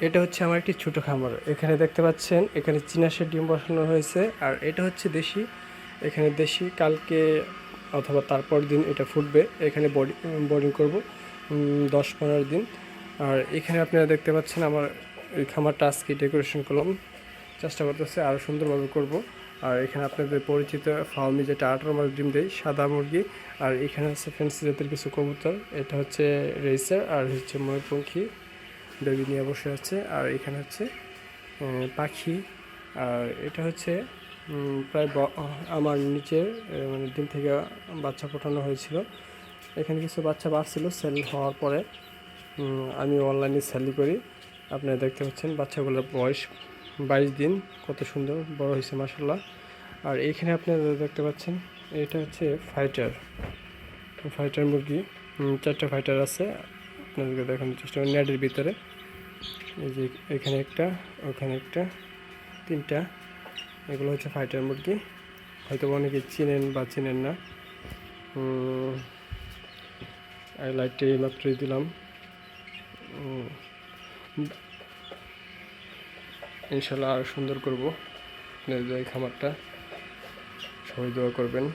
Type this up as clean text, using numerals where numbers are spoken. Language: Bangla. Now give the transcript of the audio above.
এটা হচ্ছে আমার একটি ছোটো খামার। এখানে দেখতে পাচ্ছেন এখানে চীনা হাঁসের ডিম বসানো হয়েছে, আর এটা হচ্ছে দেশি। এখানে দেশি কালকে অথবা তারপর দিন এটা ফুটবে। এখানে বোর্ডিং করব 10-15 দিন। আর এখানে আপনারা দেখতে পাচ্ছেন আমার এই খামারটা আজকে ডেকোরেশন করলাম, চেষ্টা করতেছে আরও সুন্দরভাবে করব। আর এখানে আপনাদের পরিচিত ফার্মি যেটা 18 মাস ডিম দেয় সাদা মুরগি। আর এখানে হচ্ছে ফ্যান্সি জাতের কিছু কবুতর, এটা হচ্ছে রেসার আর হচ্ছে ময়ূরপঙ্খী বেবি নিয়ে বসে আছে। আর এখানে হচ্ছে পাখি। আর এটা হচ্ছে প্রায় আমার নিচের মানে ডিম থেকে বাচ্চা ফোটানো হয়েছিল। এখানে কিছু বাচ্চা বাড়ছিল সেল হওয়ার পরে আমি অনলাইনে সেল করি। আপনারা দেখতে পাচ্ছেন বাচ্চাগুলোর বয়স 22 দিন, কত সুন্দর বড় হয়েছে মাসাল্লাহ। আর এইখানে আপনারা দেখতে পাচ্ছেন এটা হচ্ছে ফাইটার মুরগি। 4টা ফাইটার আছে, আপনাদেরকে দেখানোর চেষ্টা করি নেটের ভিতরে। এই যে এখানে একটা, ওখানে একটা, 3টা। এগুলো হচ্ছে ফাইটার মুরগি, হয়তো অনেকে চিনেন বা চিনেন না। আর লাইটটা এইমাত্রই দিলাম। ইনশাল্লাহ আরও সুন্দর করবো আপনাদের এই খামারটা, সবাই দোয়া করবেন।